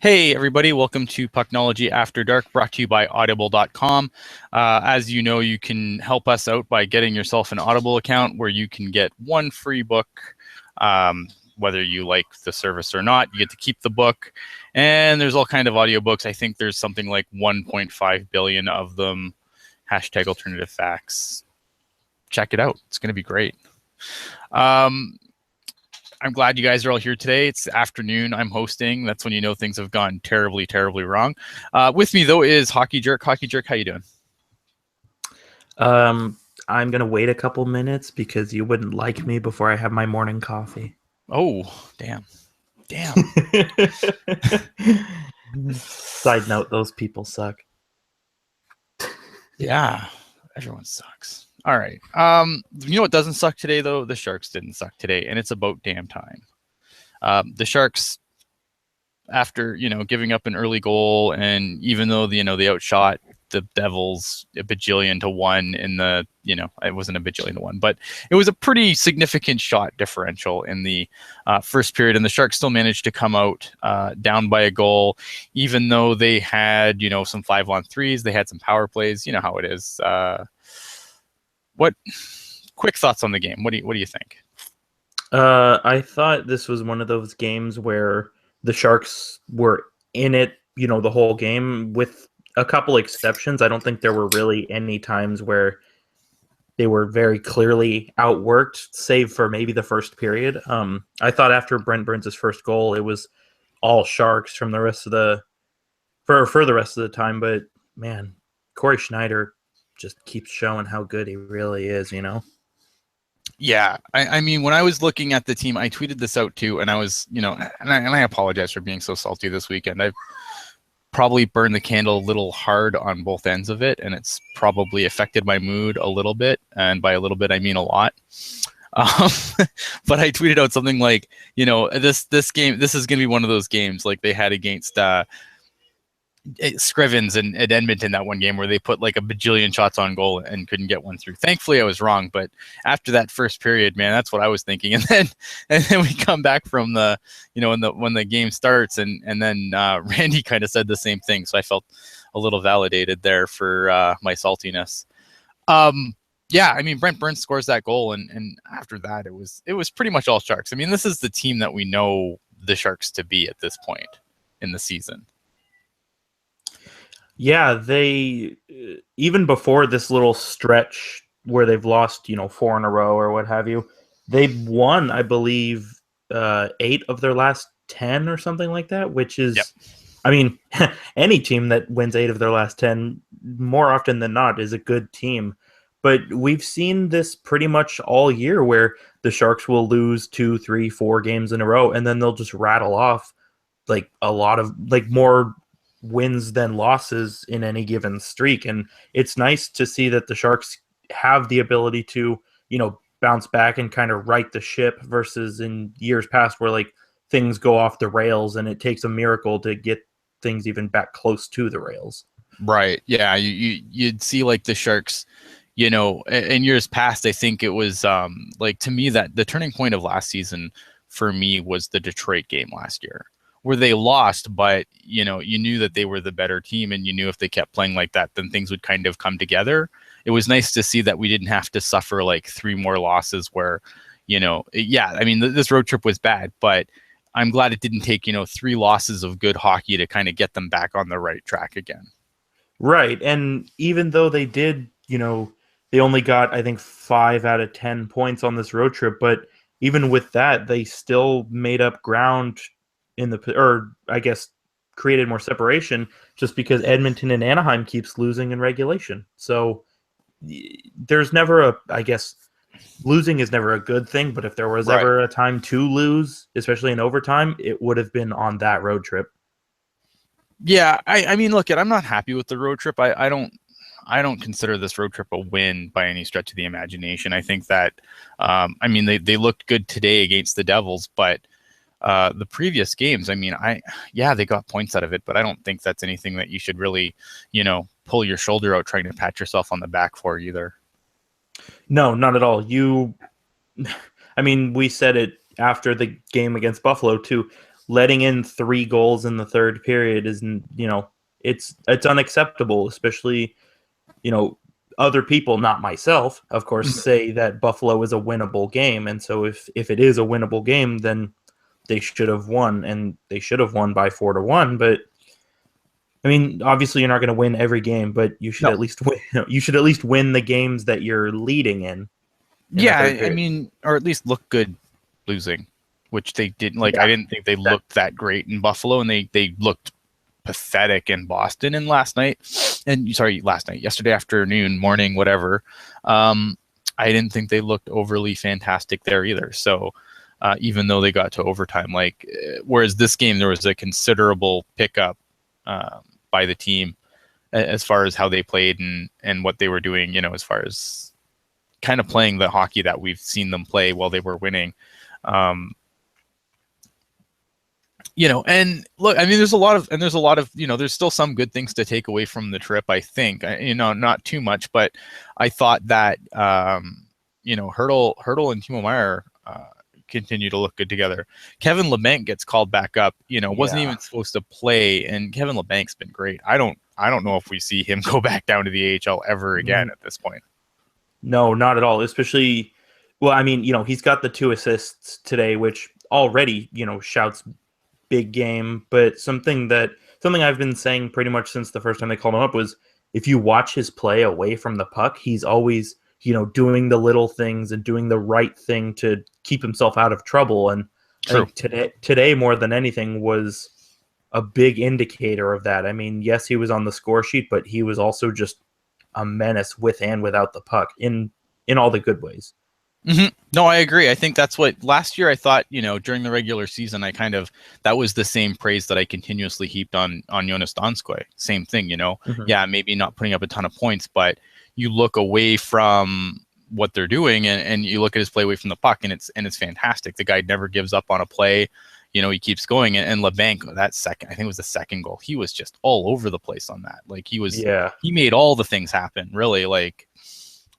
Hey, everybody, welcome to Pucknology After Dark, brought to you by Audible.com. As you know, you can help us out by getting yourself an Audible account where you can get one free book. Whether you like the service or not, you get to keep the book. And there's all kind of audiobooks. I think there's something like 1.5 billion of them. Hashtag alternative facts. Check it out. It's going to be great. I'm glad you guys are all here today. It's afternoon. I'm hosting. That's when you know things have gone terribly, terribly wrong. With me, though, is Hockey Jerk. Hockey Jerk, how you doing? I'm going to wait a couple minutes because you wouldn't like me before I have my morning coffee. Oh, damn. Damn. Side note, those people suck. Yeah, everyone sucks. All right. You know what doesn't suck today, though? The Sharks didn't suck today, and it's about damn time. The Sharks, after giving up an early goal, and even though they outshot the Devils a bajillion to one in the it wasn't a bajillion to one, but it was a pretty significant shot differential in the first period, and the Sharks still managed to come out down by a goal, even though they had some 5-on-3s, they had some power plays. You know how it is. What quick thoughts on the game? What do you think? I thought this was one of those games where the Sharks were in it, the whole game, with a couple exceptions. I don't think there were really any times where they were very clearly outworked, save for maybe the first period. I thought after Brent Burns' first goal, it was all Sharks from the rest of the for the rest of the time. But man, Corey Schneider just keeps showing how good he really is. Yeah, I mean, when I was looking at the team, I tweeted this out too, and I was, and I apologize for being so salty this weekend. I've probably burned the candle a little hard on both ends of it, and it's probably affected my mood a little bit. And by a little bit, I mean a lot. But I tweeted out something like, this game, this is going to be one of those games like they had against Scrivens at Edmonton that one game where they put like a bajillion shots on goal and couldn't get one through. Thankfully, I was wrong, but after that first period, man, that's what I was thinking. And then we come back from the when the game starts, and then Randy kind of said the same thing, so I felt a little validated there for my saltiness. Yeah, I mean, Brent Burns scores that goal, and after that, it was pretty much all Sharks. I mean, this is the team that we know the Sharks to be at this point in the season. Yeah, they even before this little stretch where they've lost, 4 in a row or what have you, they've won, I believe, 8 of their last 10 or something like that, which is, Yep. I mean, any team that wins 8 of their last 10 more often than not is a good team. But we've seen this pretty much all year where the Sharks will lose 2, 3, 4 games in a row, and then they'll just rattle off like a lot of more wins than losses in any given streak. And it's nice to see that the Sharks have the ability to, bounce back and kind of right the ship versus in years past where things go off the rails and it takes a miracle to get things even back close to the rails. Right. Yeah. You'd see like the Sharks, in years past, I think it was to me that the turning point of last season for me was the Detroit game last year, where they lost, but you knew that they were the better team, and you knew if they kept playing like that, then things would kind of come together. It was nice to see that we didn't have to suffer like 3 more losses where, I mean, this road trip was bad, but I'm glad it didn't take, 3 losses of good hockey to kind of get them back on the right track again. Right. And even though they did, they only got, I think, 5 out of 10 points on this road trip, but even with that, they still made up ground created more separation just because Edmonton and Anaheim keeps losing in regulation. So there's never losing is never a good thing, but if there was Right. ever a time to lose, especially in overtime, it would have been on that road trip. Yeah, I mean, look, I'm not happy with the road trip. I don't consider this road trip a win by any stretch of the imagination. I think that, I mean, they looked good today against the Devils, but the previous games, I mean, they got points out of it, but I don't think that's anything that you should really, pull your shoulder out trying to pat yourself on the back for either. No, not at all. I mean, we said it after the game against Buffalo too. letting in 3 goals in the third period is, it's unacceptable, especially, other people, not myself, of course, Mhm. say that Buffalo is a winnable game. And so if it is a winnable game, then they should have won, and they should have won by 4-1. But I mean, obviously, you're not going to win every game, but you should No. at least win. You should at least win the games that you're leading in the Yeah, third I period. mean, or at least look good losing, which they didn't. Like, I Yeah, didn't think they that looked that great in Buffalo, and they looked pathetic in Boston in last night. And sorry, last night, yesterday afternoon, morning, whatever. Um, I didn't think they looked overly fantastic there either. So even though they got to overtime, whereas this game there was a considerable pickup by the team as far as how they played and what they were doing. As far as kind of playing the hockey that we've seen them play while they were winning. Um, and look, I mean, there's a lot of, there's still some good things to take away from the trip. I think, not too much, but I thought that, Hurdle and Timo Meyer continue to look good together. Kevin Labanc gets called back up, wasn't yeah. even supposed to play, and Kevin Labanc's been great. I don't know if we see him go back down to the AHL ever again at this point. No, not at all. Especially, well, I mean, he's got the 2 assists today, which already, shouts big game. But something I've been saying pretty much since the first time they called him up was, if you watch his play away from the puck, he's always, doing the little things and doing the right thing to keep himself out of trouble. And I True. think today more than anything was a big indicator of that. I mean, yes, he was on the score sheet, but he was also just a menace with and without the puck in all the good ways. Mm-hmm. No, I agree. I think that's what last year I thought, during the regular season, that was the same praise that I continuously heaped on Jonas Donskoy. Same thing, Mm-hmm. yeah, maybe not putting up a ton of points, but you look away from what they're doing and you look at his play away from the puck and it's fantastic. The guy never gives up on a play. He keeps going. And Labanc, that second, I think it was the second goal, he was just all over the place on that. Like Yeah. he made all the things happen, really.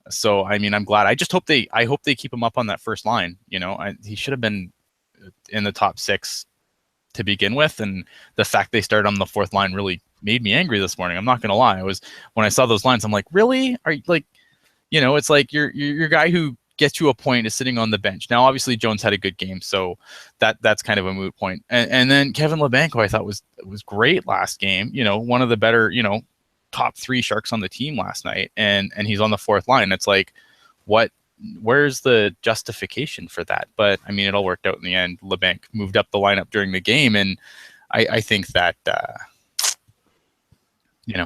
So, I mean, I'm glad. I hope they keep him up on that first line. He should have been in the top 6 to begin with, and the fact they started on the 4th line really made me angry this morning. I'm not gonna lie. When I saw those lines, I'm like, really? Are you like, it's like your guy who gets you a point is sitting on the bench. Now, obviously, Jones had a good game, so that's kind of a moot point. And then Kevin Labanc, I thought was great last game. One of the better, top 3 Sharks on the team last night, and he's on the 4th line. It's like, where's the justification for that? But I mean, it all worked out in the end. Labanc moved up the lineup during the game, and I think that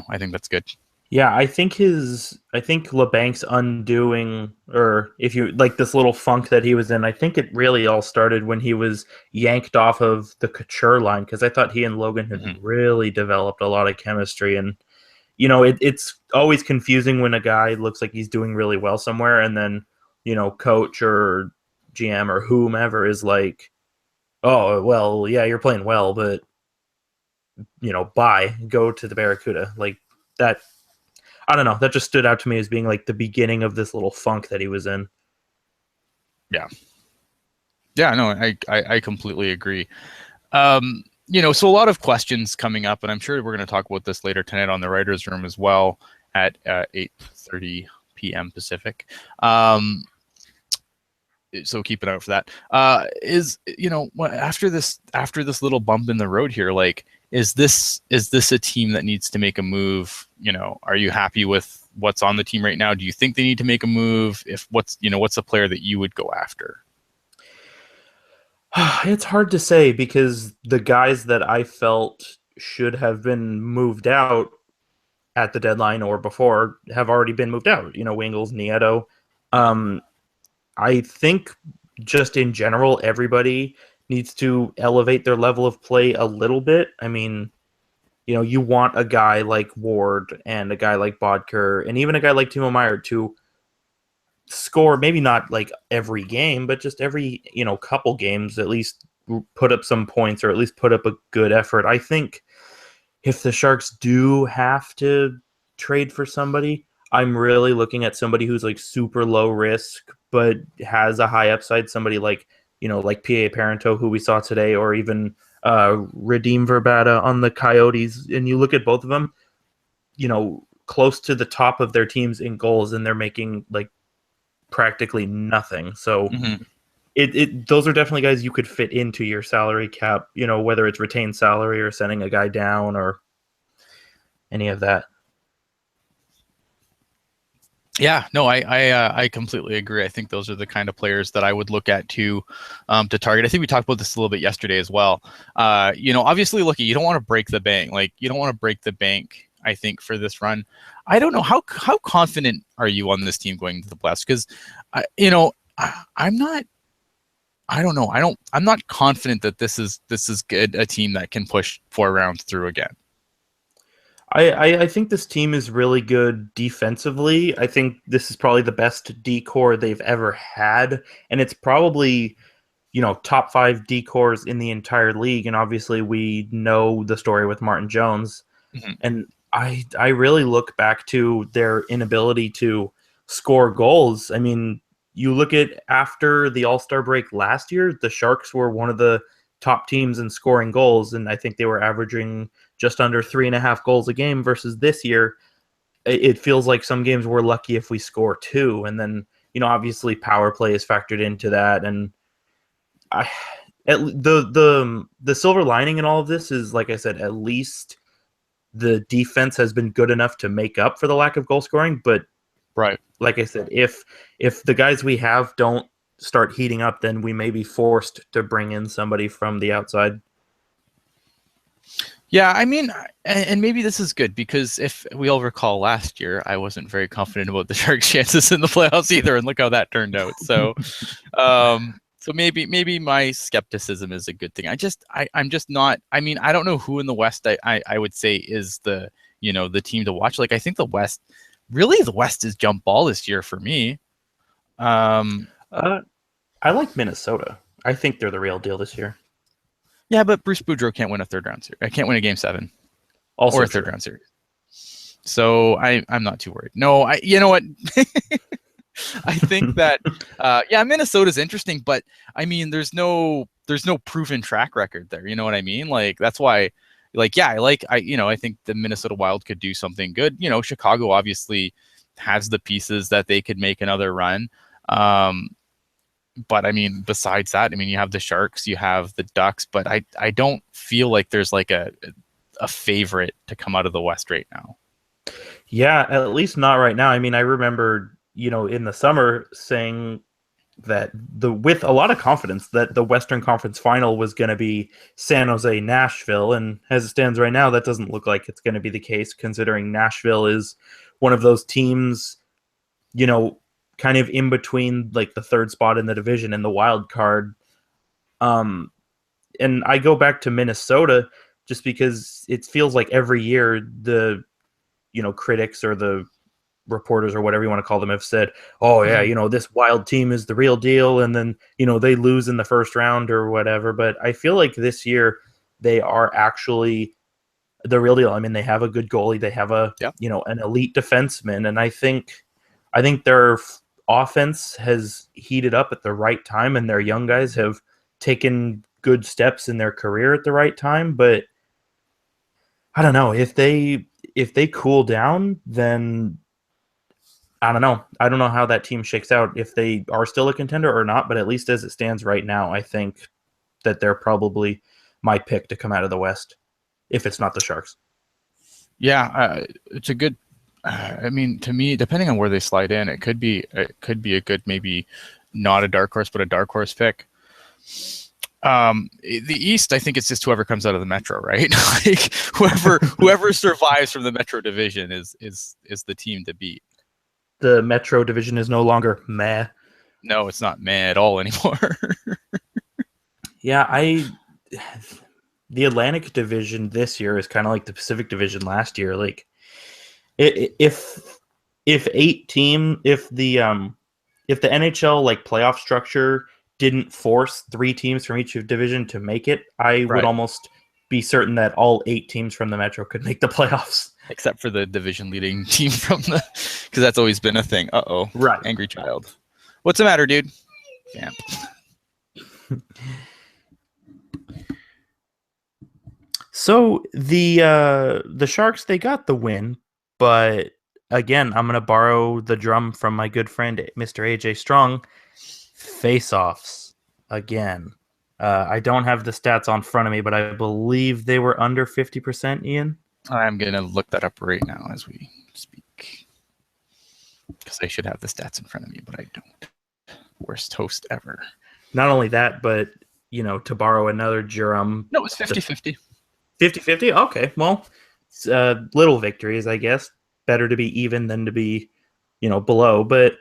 I think that's good. Yeah, I think Labanc's undoing, or if you like this little funk that he was in, I think it really all started when he was yanked off of the Couture line, because I thought he and Logan had Mm-hmm. really developed a lot of chemistry. And it's always confusing when a guy looks like he's doing really well somewhere, and then coach or GM or whomever is like, oh well, yeah, you're playing well, but bye, go to the Barracuda. Like that, I don't know, that just stood out to me as being like the beginning of this little funk that he was in. Yeah, yeah, no, I completely agree. So a lot of questions coming up, and I'm sure we're going to talk about this later tonight on the writers' room as well at 8:30 p.m. Pacific. So keep an eye out for that. After this little bump in the road here, like, is this a team that needs to make a move? Are you happy with what's on the team right now? Do you think they need to make a move? If what's a player that you would go after? It's hard to say, because the guys that I felt should have been moved out at the deadline or before have already been moved out. Wingles, Nieto. Um, I think just in general, everybody needs to elevate their level of play a little bit. I mean, you want a guy like Ward and a guy like Bodker and even a guy like Timo Meyer to score, maybe not like every game, but just every, couple games, at least put up some points, or at least put up a good effort. I think if the Sharks do have to trade for somebody, I'm really looking at somebody who's like super low risk but has a high upside. Somebody like, like PA Parento, who we saw today, or even Redeem Verbata on the Coyotes, and you look at both of them, close to the top of their teams in goals, and they're making like practically nothing. So Mm-hmm. those are definitely guys you could fit into your salary cap, whether it's retained salary or sending a guy down or any of that. Yeah, no, I completely agree. I think those are the kind of players that I would look at to target. I think we talked about this a little bit yesterday as well. Obviously, look, you don't want to break the bank. Like, you don't want to break the bank, I think, for this run. I don't know how confident are you on this team going to the playoffs? Because, I'm not. I don't know. I'm not confident that this is good, a team that can push 4 rounds through again. I think this team is really good defensively. I think this is probably the best D core they've ever had, and it's probably top 5 D cores in the entire league. And obviously, we know the story with Martin Jones, Mm-hmm. and I really look back to their inability to score goals. I mean, you look at after the All-Star break last year, the Sharks were one of the top teams in scoring goals, and I think they were averaging just under 3.5 goals a game versus this year. It feels like some games we're lucky if we score 2. And then, obviously power play is factored into that. And the silver lining in all of this is, like I said, at least the defense has been good enough to make up for the lack of goal scoring. But Right. like I said, if the guys we have don't start heating up, then we may be forced to bring in somebody from the outside. Yeah, I mean, and maybe this is good because if we all recall last year, I wasn't very confident about the Sharks' chances in the playoffs either, and look how that turned out. So, so maybe my skepticism is a good thing. I'm just not. I mean, I don't know who in the West I would say is the the team to watch. Like, I think the West is jump ball this year for me. I like Minnesota. I think they're the real deal this year. Yeah, but Bruce Boudreau can't win a third round series. I can't win a game 7 Also or a third round series. So I'm not too worried. No, you know what? I think that Minnesota's interesting, but I mean, there's no proven track record there. You know what I mean? Like, that's why, like, yeah, I think the Minnesota Wild could do something good. Chicago obviously has the pieces that they could make another run. But I mean, besides that, I mean, you have the Sharks, you have the Ducks, but I don't feel like there's like a favorite to come out of the West right now. Yeah, at least not right now. I mean, I remember, in the summer saying that with a lot of confidence that the Western Conference final was going to be San Jose, Nashville. And as it stands right now, that doesn't look like it's going to be the case, considering Nashville is one of those teams, kind of in between like the third spot in the division and the wild card. And I go back to Minnesota just because it feels like every year the critics or the reporters or whatever you want to call them have said, oh yeah, this Wild team is the real deal, and then they lose in the first round or whatever. But I feel like this year they are actually the real deal. I mean, they have a good goalie, they have an elite defenseman, and I think their offense has heated up at the right time, and their young guys have taken good steps in their career at the right time. But I don't know if they cool down, then I don't know. I don't know how that team shakes out, if they are still a contender or not. But at least as it stands right now, I think that they're probably my pick to come out of the West, if it's not the Sharks. Yeah, it's a good. I mean, to me, depending on where they slide in, it could be a good, maybe not a dark horse, but a dark horse pick. The East, I think it's just whoever comes out of the Metro, right? Like whoever survives from the Metro division is the team to beat. The Metro division is no longer meh. No, it's not meh at all anymore. Yeah, the Atlantic division this year is kind of like the Pacific division last year. Like, if the NHL like playoff structure didn't force 3 teams from each division to make it, I would almost be certain that all 8 teams from the Metro could make the playoffs. Except for the division leading team because that's always been a thing. Right. Angry child. What's the matter, dude? Yeah. So the Sharks, they got the win, but again, I'm gonna borrow the drum from my good friend Mr. AJ Strong. Face-offs again. I don't have the stats on front of me, but I believe they were under 50%, Ian. I'm gonna look that up right now as we speak because I should have the stats in front of me, but I don't. Worst host ever. Not only that, but to borrow another drum. No, it's 50-50. 50-50? Okay, well, little victories, I guess. Better to be even than to be, below. But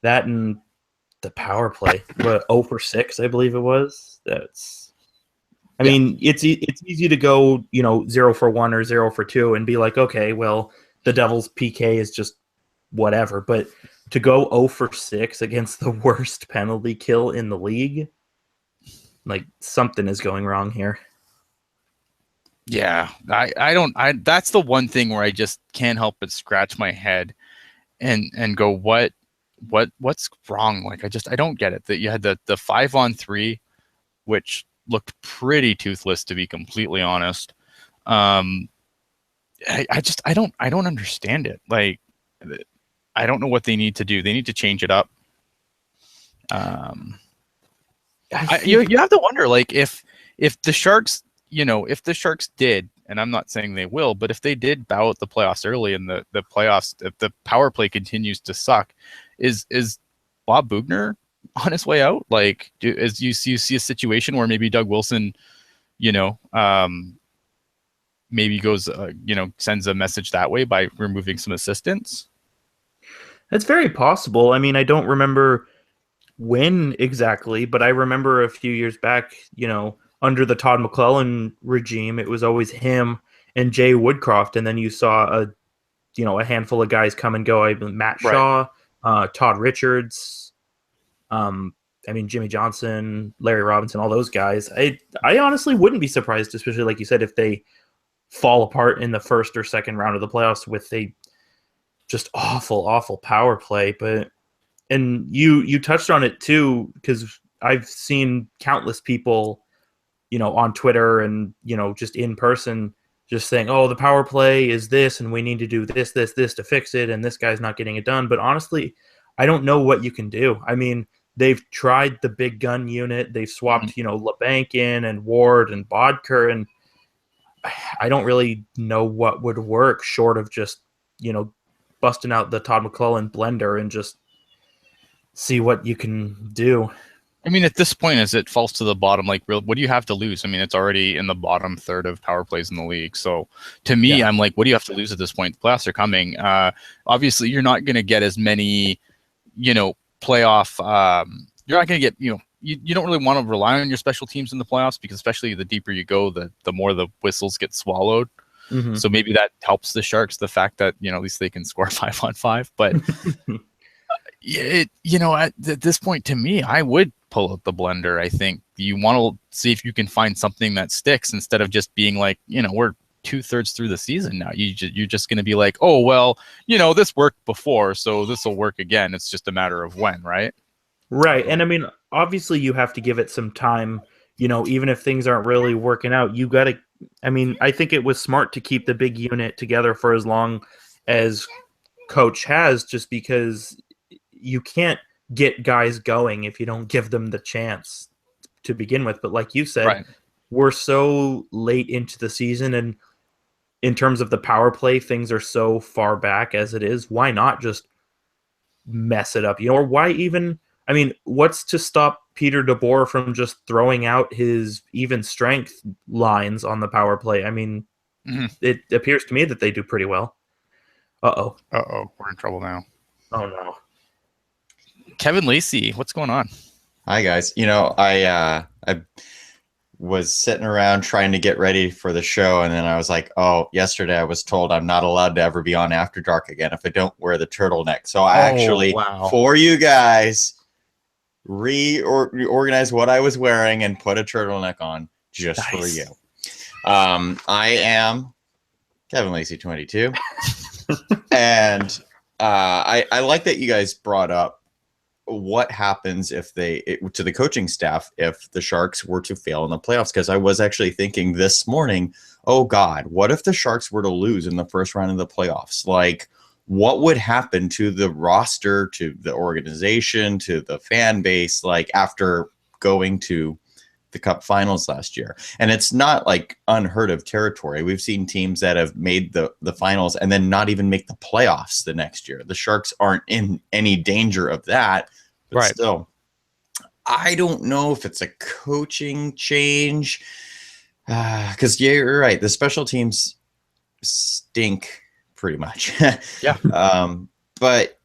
that and the power play, 0 for 6, I believe it was. I mean, it's easy to go, 0 for 1 or 0 for 2 and be like, okay, well, the Devils' PK is just whatever. But to go 0 for 6 against the worst penalty kill in the league, like something is going wrong here. Yeah, that's the one thing where I just can't help but scratch my head and go, what's wrong? Like, I don't get it. That you had the 5-on-3, which looked pretty toothless, to be completely honest. I don't understand it. Like, I don't know what they need to do. They need to change it up. You have to wonder, like, if the Sharks, if the Sharks did, and I'm not saying they will, but if they did bow out the playoffs early and the playoffs, if the power play continues to suck, is Bob Bugner on his way out? Like, as you see a situation where maybe Doug Wilson, maybe goes, sends a message that way by removing some assistants? It's very possible. I mean, I don't remember when exactly, but I remember a few years back, under the Todd McClellan regime, it was always him and Jay Woodcroft, and then you saw a handful of guys come and go. Matt Shaw, Todd Richards, Jimmy Johnson, Larry Robinson, all those guys. I honestly wouldn't be surprised, especially like you said, if they fall apart in the first or second round of the playoffs with a just awful power play. And you touched on it too, because I've seen countless people, on Twitter and, just in person, just saying, oh, the power play is this, and we need to do this to fix it, and this guy's not getting it done. But honestly, I don't know what you can do. I mean, they've tried the big gun unit. They've swapped, LeBanc in and Ward and Bodker, and I don't really know what would work short of just, busting out the Todd McClellan blender and just see what you can do. I mean, at this point, as it falls to the bottom, like, what do you have to lose? I mean, it's already in the bottom third of power plays in the league. So to me, I'm like, what do you have to lose at this point? The playoffs are coming. Obviously, you're not going to get as many, playoff. You're not going to get, you don't really want to rely on your special teams in the playoffs, because especially the deeper you go, the more the whistles get swallowed. Mm-hmm. So maybe that helps the Sharks, the fact that, at least they can score 5-on-5. But at this point, to me, I would pull out the blender. I think you want to see if you can find something that sticks, instead of just being like, we're 2/3 through the season now. You're just going to be like, oh, well, this worked before, so this will work again. It's just a matter of when, right? Right. And I mean, obviously you have to give it some time, even if things aren't really working out. You got to, I think it was smart to keep the big unit together for as long as Coach has, just because you can't get guys going if you don't give them the chance to begin with. But like you said, we're so late into the season, and in terms of the power play, things are so far back as it is. Why not just mess it up? Or why even, what's to stop Peter DeBoer from just throwing out his even strength lines on the power play? It appears to me that they do pretty well. Uh-oh, we're in trouble now. Oh no. Kevin Lacey, what's going on? Hi guys. I was sitting around trying to get ready for the show, and then I was like, oh, yesterday I was told I'm not allowed to ever be on After Dark again if I don't wear the turtleneck. So I actually, for you guys, reorganized what I was wearing and put a turtleneck on just for you. I am Kevin Lacey 22. And I like that you guys brought up what happens if to the coaching staff if the Sharks were to fail in the playoffs. Because I was actually thinking this morning, oh God, what if the Sharks were to lose in the first round of the playoffs? Like, what would happen to the roster, to the organization, to the fan base, like after going to the Cup Finals last year? And it's not like unheard of territory. We've seen teams that have made the finals and then not even make the playoffs the next year. The Sharks aren't in any danger of that, but Right. still, I don't know if it's a coaching change. Because you're right, the special teams stink pretty much. Yeah. But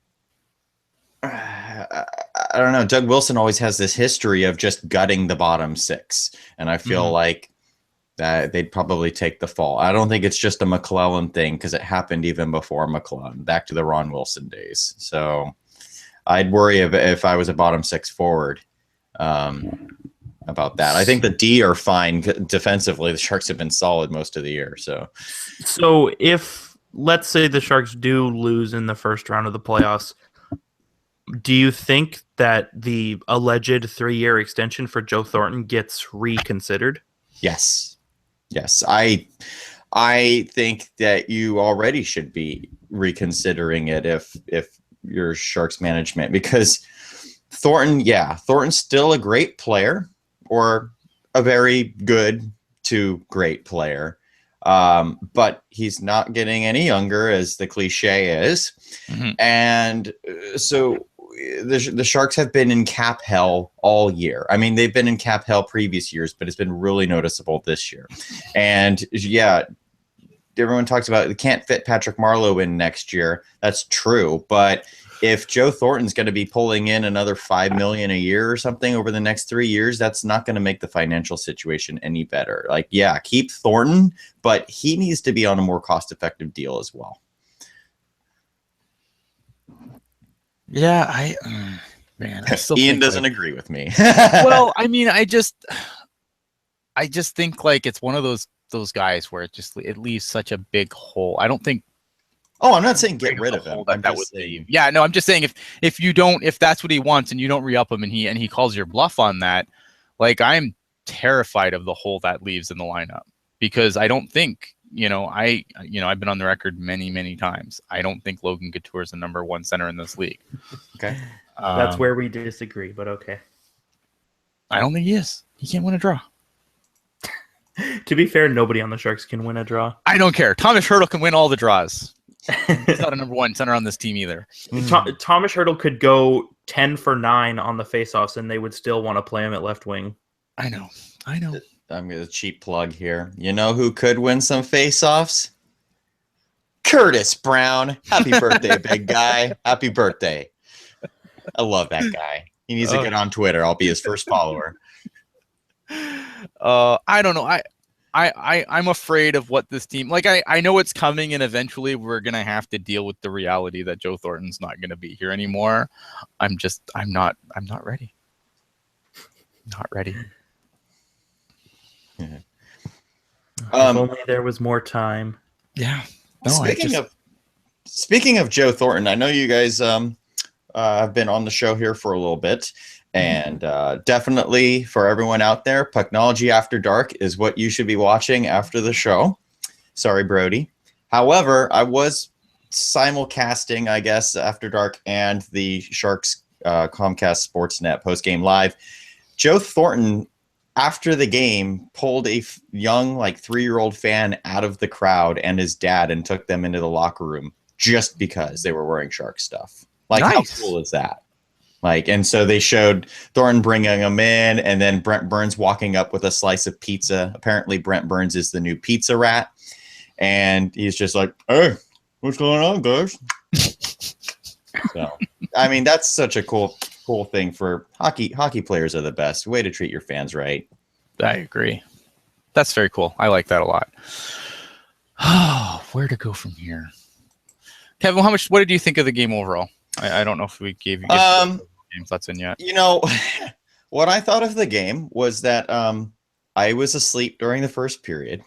I don't know. Doug Wilson always has this history of just gutting the bottom six, and I feel like that they'd probably take the fall. I don't think it's just a McClellan thing, because it happened even before McClellan, back to the Ron Wilson days. So I'd worry if I was a bottom six forward about that. I think the D are fine defensively. The Sharks have been solid most of the year. So if, let's say, the Sharks do lose in the first round of the playoffs, do you think that the alleged 3-year extension for Joe Thornton gets reconsidered? Yes. I think that you already should be reconsidering it if you're Sharks management, because Thornton's still a great player, or a very good to great player. But he's not getting any younger, as the cliche is. Mm-hmm. And so the Sharks have been in cap hell all year. I mean, they've been in cap hell previous years, but it's been really noticeable this year. And everyone talks about it can't fit Patrick Marleau in next year. That's true. But if Joe Thornton's going to be pulling in another $5 million a year or something over the next 3 years, that's not going to make the financial situation any better. Like, yeah, keep Thornton, but he needs to be on a more cost-effective deal as well. Yeah, I still Ian doesn't agree with me. Well, I mean, I just think like it's one of those guys where it leaves such a big hole. I don't think. Oh, I'm not saying get rid of him. That would leave. Yeah, no, I'm just saying if that's what he wants and you don't re-up him and he calls your bluff on that, like, I'm terrified of the hole that leaves in the lineup, because I don't think, I've been on the record many times. I don't think Logan Couture is the number one center in this league. Okay. That's where we disagree, but okay. I don't think he is. He can't win a draw. To be fair, nobody on the Sharks can win a draw. I don't care. Thomas Hertl can win all the draws. He's not a number one center on this team either. Thomas Hertl could go 10 for 9 on the faceoffs, and they would still want to play him at left wing. I know. I'm going to cheap plug here. You know who could win some faceoffs? Curtis Brown. Happy birthday, big guy. Happy birthday. I love that guy. He needs to get on Twitter. I'll be his first follower. I don't know. I'm afraid of what this team, like, I know it's coming, and eventually we're going to have to deal with the reality that Joe Thornton's not going to be here anymore. I'm not ready. Not ready. If only there was more time. Yeah. No, Speaking of Joe Thornton, I know you guys have been on the show here for a little bit. And definitely for everyone out there, Pucknology After Dark is what you should be watching after the show. Sorry, Brody. However, I was simulcasting, I guess, After Dark and the Sharks Comcast Sportsnet Postgame Live. Joe Thornton, after the game, pulled a young, 3-year-old fan out of the crowd and his dad and took them into the locker room just because they were wearing Shark stuff. Nice. How cool is that? And so they showed Thornton bringing him in, and then Brent Burns walking up with a slice of pizza. Apparently, Brent Burns is the new pizza rat. And he's just like, hey, what's going on, guys? So, I mean, that's such a cool thing for hockey. Hockey players are the best. Way to treat your fans right. I agree. That's very cool. I like that a lot. Oh, where to go from here? Kevin, what did you think of the game overall? I don't know if we gave you game thoughts in yet. What I thought of the game was that I was asleep during the first period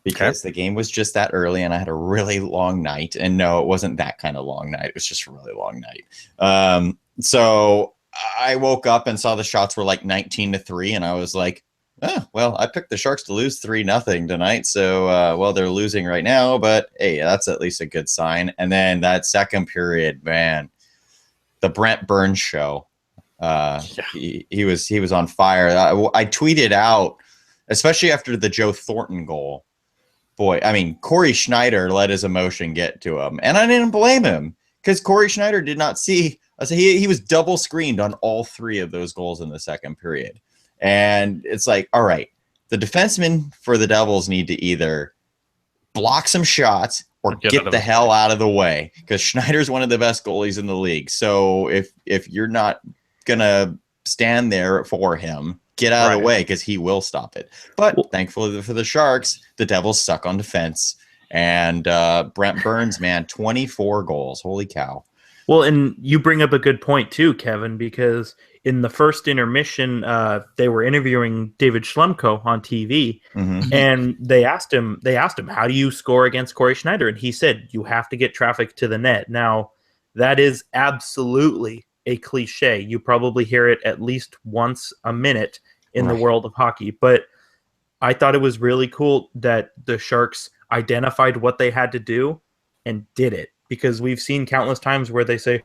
because the game was just that early and I had a really long night. And no, it wasn't that kind of long night. It was just a really long night. So I woke up and saw the shots were like 19-3, and I was like, oh, well, I picked the Sharks to lose 3-0 tonight. So, well, they're losing right now, but hey, that's at least a good sign. And then that second period, man, the Brent Burns show. He was on fire. I tweeted out, especially after the Joe Thornton goal. Boy, I mean, Corey Schneider let his emotion get to him, and I didn't blame him because Corey Schneider did not see. He was double screened on all 3 of those goals in the second period, and it's like, all right, the defensemen for the Devils need to either block some shots or get the hell out of the way, because Schneider's one of the best goalies in the league. So if you're not gonna stand there for him, get out of the way, because he will stop it. But thankfully for the Sharks, the Devils suck on defense. And Brent Burns, man, 24 goals. Holy cow. Well, and you bring up a good point too, Kevin, because in the first intermission, they were interviewing David Schlemko on TV, and they asked him, how do you score against Corey Schneider? And he said, you have to get traffic to the net. Now, that is absolutely a cliche. You probably hear it at least once a minute in the world of hockey. But I thought it was really cool that the Sharks identified what they had to do and did it, because we've seen countless times where they say,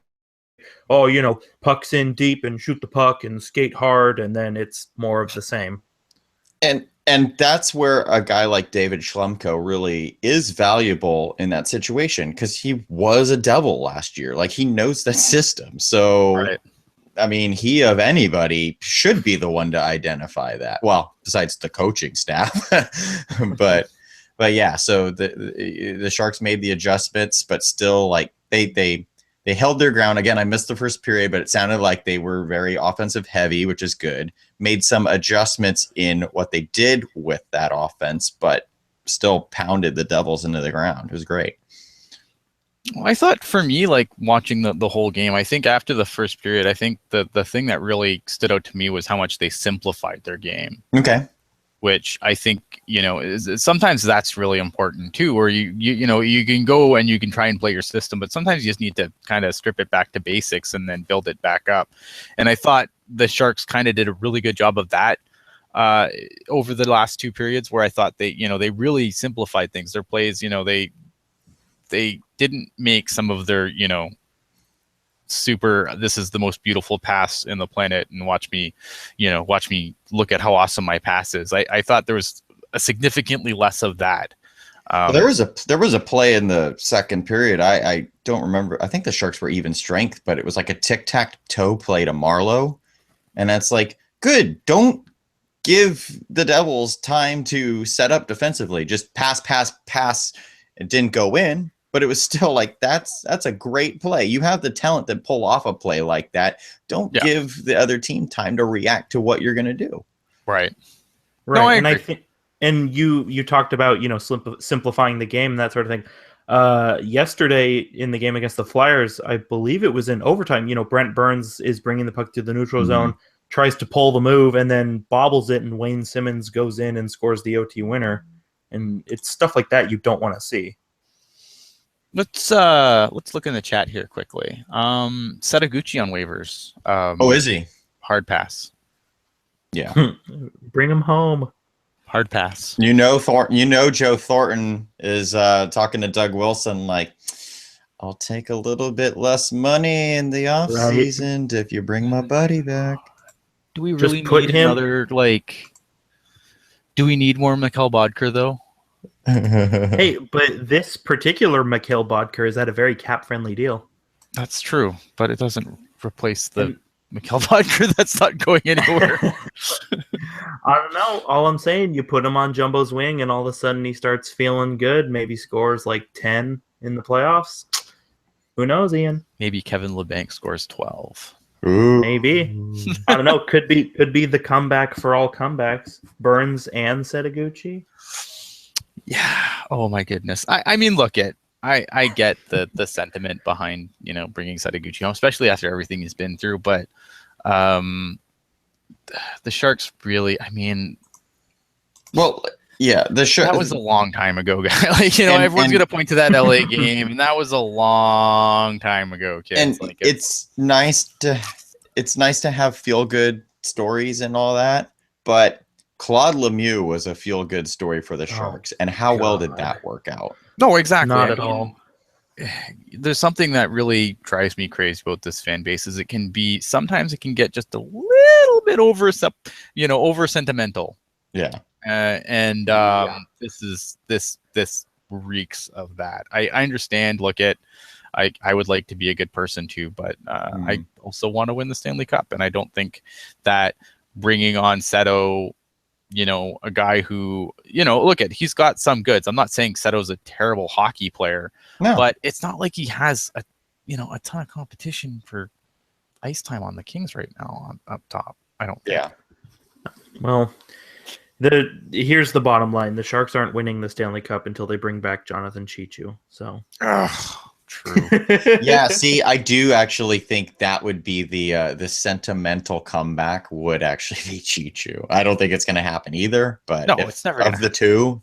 oh, puck's in deep and shoot the puck and skate hard, and then it's more of the same. And that's where a guy like David Schlemko really is valuable in that situation, because he was a Devil last year. Like, he knows that system. So, I mean, he of anybody should be the one to identify that. Well, besides the coaching staff. but yeah, so the Sharks made the adjustments, but still, like, they held their ground. Again, I missed the first period, but it sounded like they were very offensive heavy, which is good. Made some adjustments in what they did with that offense, but still pounded the Devils into the ground. It was great. Well, I thought, for me, like, watching the whole game, I think after the first period, I think the thing that really stood out to me was how much they simplified their game. Okay. Which I think, sometimes that's really important too, where you can go and you can try and play your system, but sometimes you just need to kind of strip it back to basics and then build it back up. And I thought the Sharks kind of did a really good job of that over the last 2 periods, where I thought they really simplified things. Their plays, they didn't make some of their, super, this is the most beautiful pass in the planet, and watch me look at how awesome my pass is. I thought there was a significantly less of that. Well, there was a play in the second period. I don't remember. I think the Sharks were even strength, but it was like a tic-tac-toe play to Marlowe. And that's like, good. Don't give the Devils time to set up defensively. Just pass. It didn't go in, but it was still like, that's a great play. You have the talent to pull off a play like that. Don't give the other team time to react to what you're going to do. Right. No, and I think, and you talked about, simplifying the game and that sort of thing. Yesterday in the game against the Flyers, I believe it was in overtime, Brent Burns is bringing the puck to the neutral zone, tries to pull the move, and then bobbles it, and Wayne Simmons goes in and scores the OT winner. And it's stuff like that you don't want to see. Let's look in the chat here quickly. Setaguchi on waivers. Is he? Hard pass. Yeah. Bring him home. Hard pass. Joe Thornton is talking to Doug Wilson like, I'll take a little bit less money in the off season if you bring my buddy back. Do we really need another, do we need more Mikhail Bodker though? Hey, but this particular Mikhail Bodker is at a very cap-friendly deal. That's true, but it doesn't replace the Mikhail Bodker that's not going anywhere. I don't know. All I'm saying, you put him on Jumbo's wing, and all of a sudden he starts feeling good. Maybe scores like 10 in the playoffs. Who knows, Ian? Maybe Kevin LeBanc scores 12. Ooh. Maybe. I don't know. Could be the comeback for all comebacks. Burns and Setaguchi. Yeah. Oh my goodness. I mean, look I get the sentiment behind, bringing Setaguchi home, especially after everything he's been through. But the Sharks really, well, yeah, that was a long time ago, guy. Everyone's gonna point to that LA game, and that was a long time ago, kids. And it's nice to. it's nice to have feel good stories and all that, but Claude Lemieux was a feel good story for the Sharks, and how well did God. that work out? No, exactly. Not at all. There's something that really drives me crazy about this fan base is sometimes it can get just a little bit over sentimental. Yeah. This reeks of that. I understand. I would like to be a good person too, but I also want to win the Stanley Cup, and I don't think that bringing on Seto, a guy who, he's got some goods. I'm not saying Seto's a terrible hockey player, No. but it's not like he has a ton of competition for ice time on the Kings right now up top. I don't think. Yeah. Well, here's the bottom line: the Sharks aren't winning the Stanley Cup until they bring back Jonathan Cheechoo. So, True. Yeah. See, I do actually think that would be the sentimental comeback would actually be Cheechoo. I don't think it's going to happen either. But No, it's never of the two.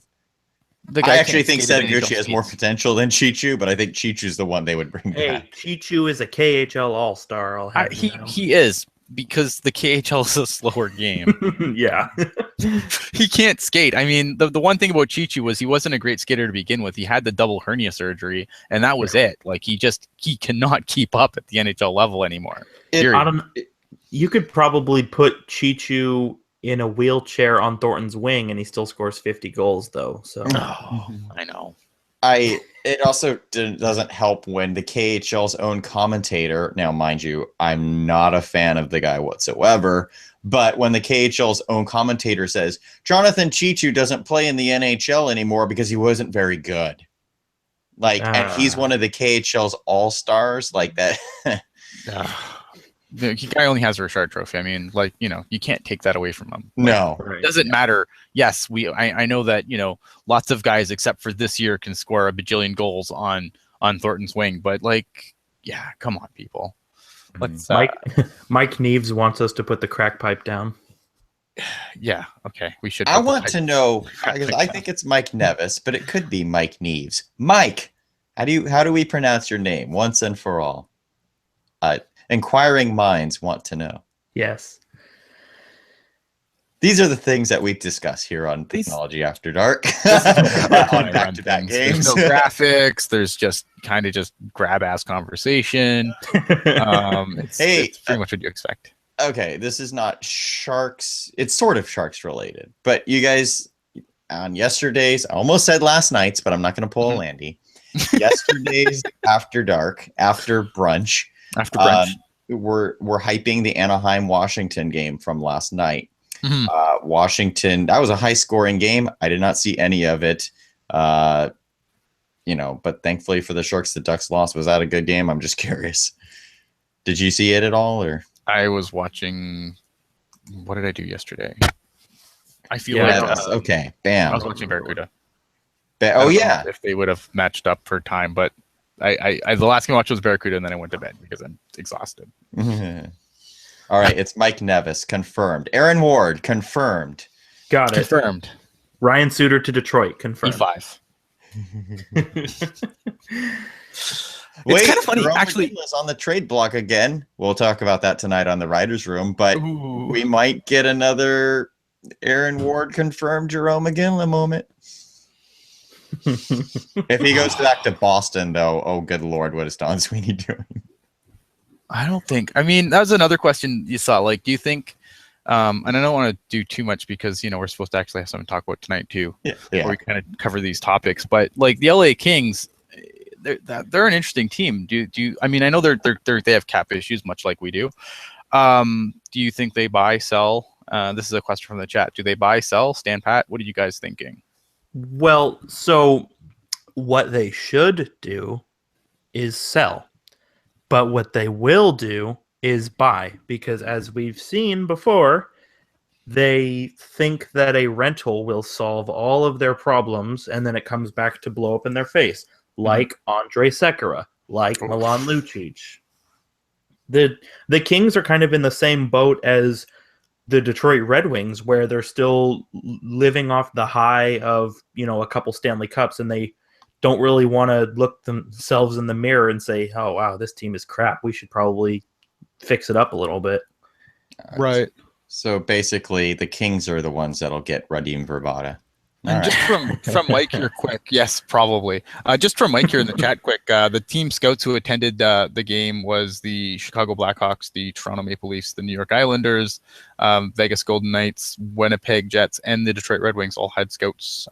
The guy I actually can't think skate at Setoguchi NHL has more speeds. potential than Cheechoo, but I think Cheechoo's the one they would bring hey, back. Cheechoo is a KHL All-Star. I'll have you know. He is, because the KHL is a slower game. Yeah. He can't skate. I mean, the one thing about Cheechoo was he wasn't a great skater to begin with. He had the double hernia surgery, and that was it. Like, he cannot keep up at the NHL level anymore. You could probably put Cheechoo in a wheelchair on Thornton's wing, and he still scores 50 goals, though. So I know. It also doesn't help when the KHL's own commentator, now mind you, I'm not a fan of the guy whatsoever, but when the KHL's own commentator says Jonathan Cheechoo doesn't play in the NHL anymore because he wasn't very good, and he's one of the KHL's all-stars, like that. The guy only has a Richard Trophy. I mean, you can't take that away from him. No. It doesn't matter. Yes, I know that, lots of guys except for this year can score a bajillion goals on Thornton's wing, but come on, people. Let's Mike Neves wants us to put the crack pipe down. Yeah, okay. We should. I want to know, because I think it's Mike Nevis, but it could be Mike Neves. Mike, how do we pronounce your name once and for all? Inquiring minds want to know. Yes. These are the things that we discuss here on Pucknology After Dark. On back-to-back games. There's no graphics. There's just grab-ass conversation. It's pretty much what you expect. Okay, this is not Sharks. It's sort of Sharks related. But you guys, on yesterday's, I almost said last night's, but I'm not going to pull a Landy. Yesterday's After Dark, after brunch. We're hyping the Anaheim-Washington game from last night. Washington, that was a high-scoring game. I did not see any of it. But thankfully for the Sharks, the Ducks lost. Was that a good game? I'm just curious. Did you see it at all, or? I was watching. What did I do yesterday? I feel okay. Bam. I was watching Barracuda. If they would have matched up for time, but I the last game I watched was Barracuda, and then I went to bed because I'm exhausted. All right, it's Mike Nevis, confirmed. Aaron Ward, confirmed. Got it. Confirmed. Ryan Suter to Detroit, confirmed. E5. Wait, it's kind of funny, Jerome actually. McGinley's on the trade block again. We'll talk about that tonight on the Writers' Room, but we might get another Aaron Ward confirmed Jerome McGinley moment. If he goes back to Boston, though, oh, good Lord, what is Don Sweeney doing? I don't think. I mean, that was another question you saw. Do you think, and I don't want to do too much because, we're supposed to actually have something to talk about tonight, too. Yeah. Where we kind of cover these topics. But, the LA Kings, they're an interesting team. Do you? I mean, I know they have cap issues, much like we do. Do you think they buy, sell? This is a question from the chat. Do they buy, sell, stand pat? What are you guys thinking? Well, so what they should do is sell. But what they will do is buy, because as we've seen before, they think that a rental will solve all of their problems, and then it comes back to blow up in their face, like Andre Sekera, like Milan Lucic. The Kings are kind of in the same boat as the Detroit Red Wings, where they're still living off the high of, a couple Stanley Cups, and they don't really want to look themselves in the mirror and say, oh, wow, this team is crap. We should probably fix it up a little bit. Right. So basically, the Kings are the ones that'll get Radim Verbata. And just from Mike here, quick, yes, probably. Just from Mike here in the chat, quick. The team scouts who attended the game was the Chicago Blackhawks, the Toronto Maple Leafs, the New York Islanders, Vegas Golden Knights, Winnipeg Jets, and the Detroit Red Wings all had scouts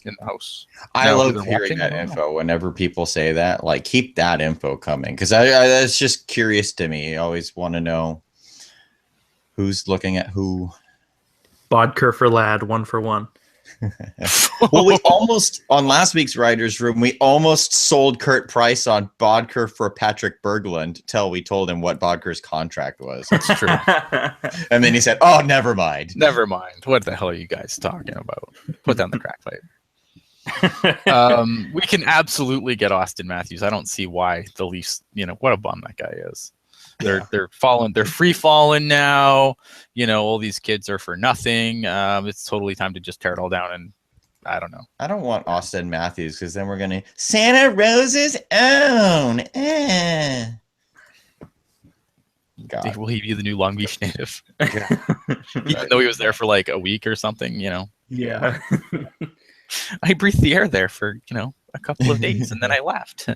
in the house. I love hearing that info. Whenever people say that, like, keep that info coming, because that's just curious to me. I always want to know who's looking at who. Bodker for Lad, 1 for 1. Well, we almost, on last week's Writers Room, we almost sold Kurt Price on Bodker for Patrick Berglund till we told him what Bodker's contract was. That's true. And then he said, oh, never mind. Never mind. What the hell are you guys talking about? Put down the crack pipe. We can absolutely get Austin Matthews. I don't see why the Leafs, what a bum that guy is. They're falling. They're free falling now. All these kids are for nothing. It's totally time to just tear it all down. And I don't know. I don't want Austin Matthews because then we're gonna Santa Rosa's own. God. Will he be the new Long Beach native? Even though he was there for like a week or something. Yeah. I breathed the air there for a couple of days, and then I left. I'll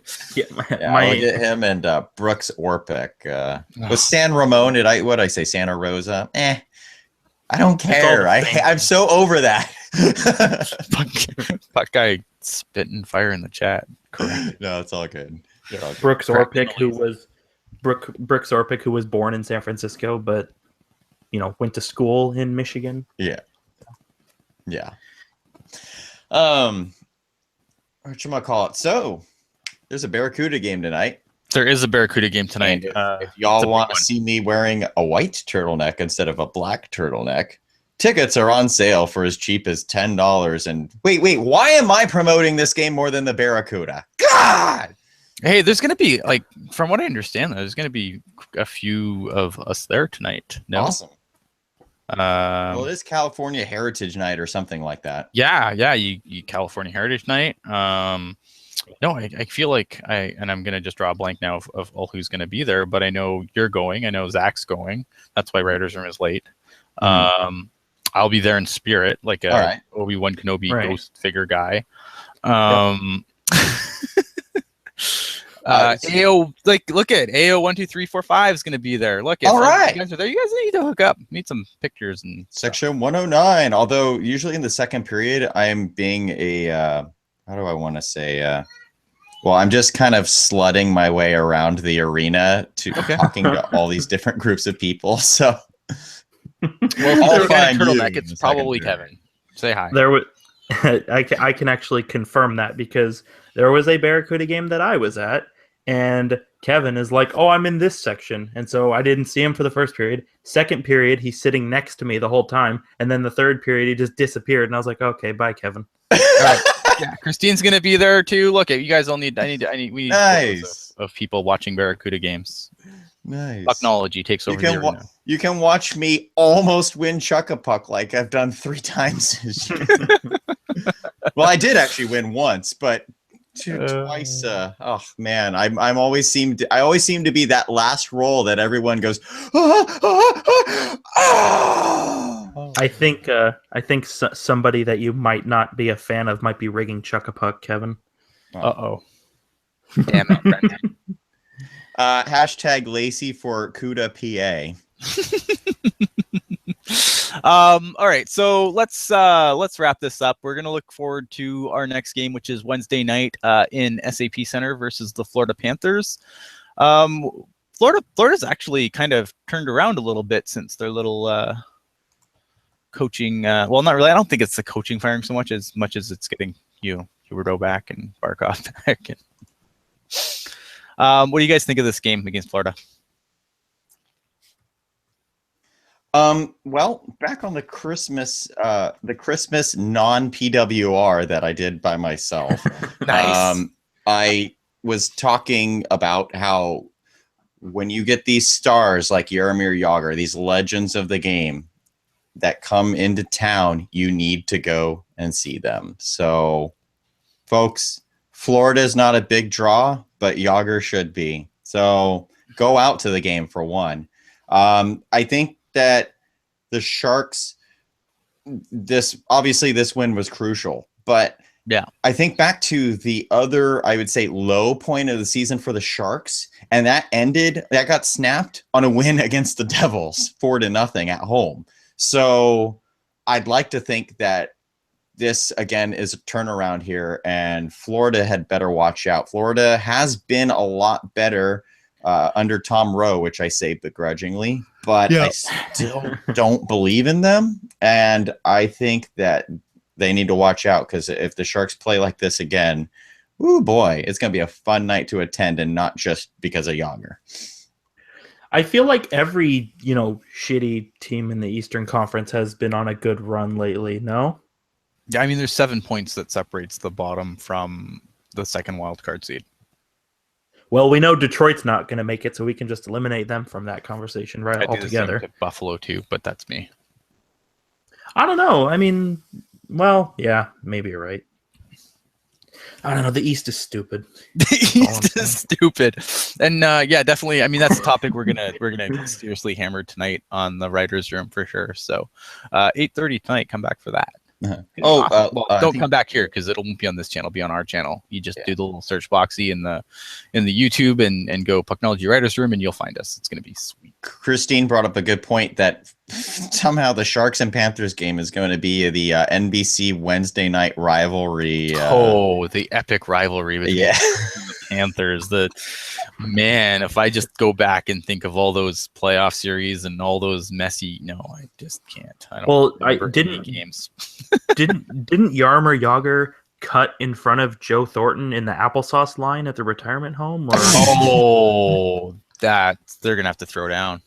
get him and Brooks Orpik. Was San Ramon? What did I say? Santa Rosa? I don't care. I'm so over that. Puck guy spitting fire in the chat. Correct. No, it's all good. Brooks Orpik, Brooks Orpik, who was born in San Francisco, but went to school in Michigan. Yeah. Whatchamacallit? So, there's a Barracuda game tonight. There is a Barracuda game tonight. If y'all want to see me wearing a white turtleneck instead of a black turtleneck, tickets are on sale for as cheap as $10. And wait, why am I promoting this game more than the Barracuda? God! Hey, there's going to be, from what I understand, there's going to be a few of us there tonight. No? Awesome. Well, it is California Heritage Night or something like that. Yeah, you California Heritage Night. No, I feel like and I'm gonna just draw a blank now of all who's gonna be there, but I know you're going. I know Zach's going. That's why Writers Room is late. I'll be there in spirit, like a Obi-Wan Kenobi ghost figure guy. AO, look at AO 1 2 3 4 5 is going to be there. Look, all right, you guys are there. You guys need to hook up, need some pictures and section 109. Although usually in the second period, I am being a how do I want to say? Well, I'm just kind of slutting my way around the arena to talking to all these different groups of people. So, I'll find turtleneck. It's probably Kevin. Say hi. There was. I can actually confirm that because there was a Barracuda game that I was at, and Kevin is like, "Oh, I'm in this section," and so I didn't see him for the first period. Second period, he's sitting next to me the whole time, and then the third period, he just disappeared, and I was like, "Okay, bye, Kevin." All right. Yeah, Christine's gonna be there too. Look, you guys all need. We need nice of people watching Barracuda games. Nice. Pucknology takes over the arena. You can watch me almost win Chuck-a-Puck like I've done 3 times this year. Well, I did actually win once, but twice. Oh man, I always seem to be that last roll that everyone goes. I think somebody that you might not be a fan of might be rigging Chuck-a-Puck, Kevin. Uh-oh. Damn it, Brendan. Hashtag Lacey for CUDA PA. All right, so let's wrap this up. We're gonna look forward to our next game, which is Wednesday night in SAP Center versus the Florida Panthers. Florida's actually kind of turned around a little bit since their little coaching. Well, not really. I don't think it's the coaching firing so much as it's getting Huberdeau back and Barkov back. And, what do you guys think of this game against Florida? Well, back on the Christmas non-PWR that I did by myself. Nice. I was talking about how when you get these stars like Jaromir Jagr, these legends of the game that come into town, you need to go and see them. So, folks, Florida is not a big draw, but Jagr should be. So go out to the game for one. I think that the Sharks, this win was crucial, but Yeah. I think back to the other, I would say, low point of the season for the Sharks, and that got snapped on a win against the Devils 4-0 at home. So I'd like to think that this, again, is a turnaround here, and Florida had better watch out. Florida has been a lot better under Tom Rowe, which I say begrudgingly, but I still don't believe in them, and I think that they need to watch out, because if the Sharks play like this again, ooh boy, it's going to be a fun night to attend, and not just because of Yager. I feel like every, shitty team in the Eastern Conference has been on a good run lately, no? Yeah, I mean, there's 7 points that separates the bottom from the second wild card seed. Well, we know Detroit's not going to make it, so we can just eliminate them from that conversation right altogether. To Buffalo too, but that's me. I don't know. I mean, well, yeah, maybe you're right. I don't know. The East is stupid. The East is stupid, and yeah, definitely. I mean, that's a topic we're gonna seriously hammer tonight on the writers' room for sure. So, 8:30 tonight. Come back for that. Don't come back here because it won't be on this channel. It'll be on our channel. You just do the little search boxy in the YouTube and go Pucknology Writers Room, and you'll find us. It's gonna be sweet. Christine brought up a good point that somehow the Sharks and Panthers game is going to be the NBC Wednesday night rivalry. The epic rivalry between the Panthers. If I just go back and think of all those playoff series and all those messy, I just can't. I don't games. didn't Jaromir Jagr cut in front of Joe Thornton in the applesauce line at the retirement home? Or? That they're gonna have to throw down.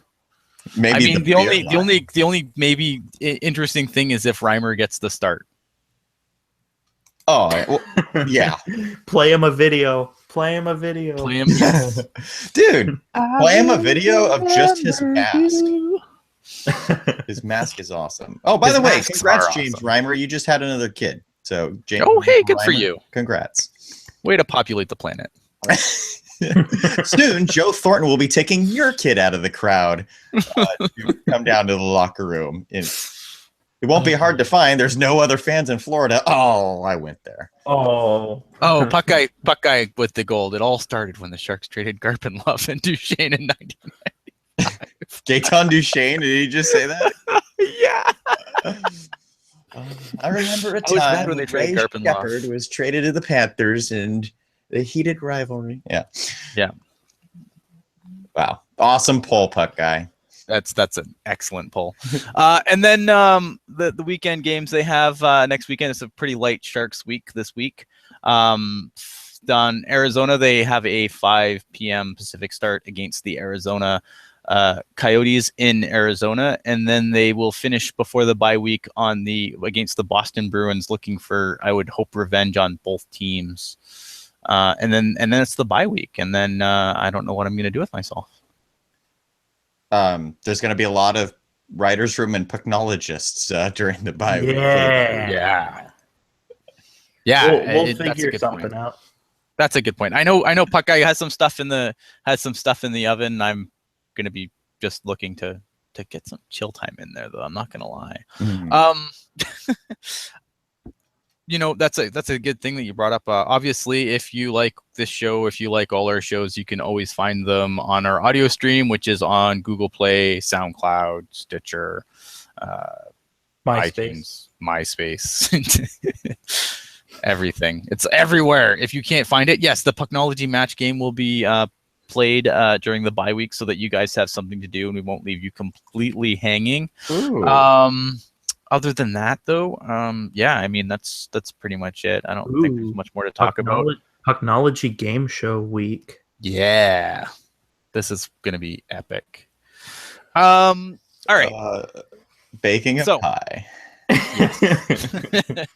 Maybe. I mean, the only maybe interesting thing is if Reimer gets the start. Oh, well, yeah. Play him a video. Yes. Dude, play him a video of just his mask. His mask is awesome. Oh, by the way, congrats, James Reimer. You just had another kid. So, James. Oh, hey, good for you. Congrats. Way to populate the planet. Soon, Joe Thornton will be taking your kid out of the crowd to come down to the locker room. It won't be hard to find. There's no other fans in Florida. Oh, I went there. Oh, Puck guy with the gold. It all started when the Sharks traded Garpenlov and Duchesne in 1995. Gaetan Duchesne, did he just say that? Yeah. I remember a time when Ray Shepard was traded to the Panthers and the heated rivalry. Yeah. Wow. Awesome poll, Puck guy. That's an excellent poll. And then the weekend games they have next weekend is a pretty light Sharks week this week. On Arizona, they have a 5 p.m. Pacific start against the Arizona Coyotes in Arizona, and then they will finish before the bye week against the Boston Bruins, looking for, I would hope, revenge on both teams. And then it's the bye week, and then I don't know what I'm going to do with myself. There's going to be a lot of writers' room and pucknologists during the bye week. Yeah. We'll figure something out. That's a good point. I know. Puck guy has some stuff in the oven. I'm going to be just looking to get some chill time in there, though. I'm not going to lie. Mm-hmm. That's a good thing that you brought up. Obviously, if you like this show, if you like all our shows, you can always find them on our audio stream, which is on Google Play, SoundCloud, Stitcher, iTunes, MySpace, everything. It's everywhere. If you can't find it, yes, the Pucknology match game will be played during the bye week so that you guys have something to do and we won't leave you completely hanging. Ooh. Other than that, though, I mean, that's pretty much it. I don't think there's much more to talk about. Pucknology game show week. Yeah, this is gonna be epic. All right, baking a pie. Yes.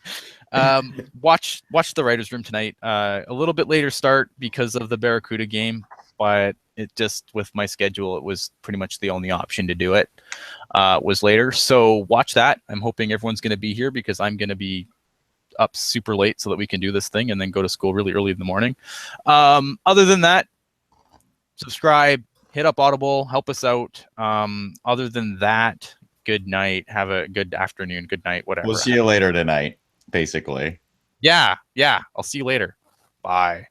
Watch the writers' room tonight. A little bit later start because of the Barracuda game, but it just, with my schedule, it was pretty much the only option to do it. Was later, so watch that. I'm hoping everyone's going to be here because I'm going to be up super late so that we can do this thing and then go to school really early in the morning. Other than that, subscribe, hit up Audible, help us out. Other than that, good night. Have a good afternoon, good night, whatever. We'll see you later tonight, basically. Yeah. I'll see you later. Bye.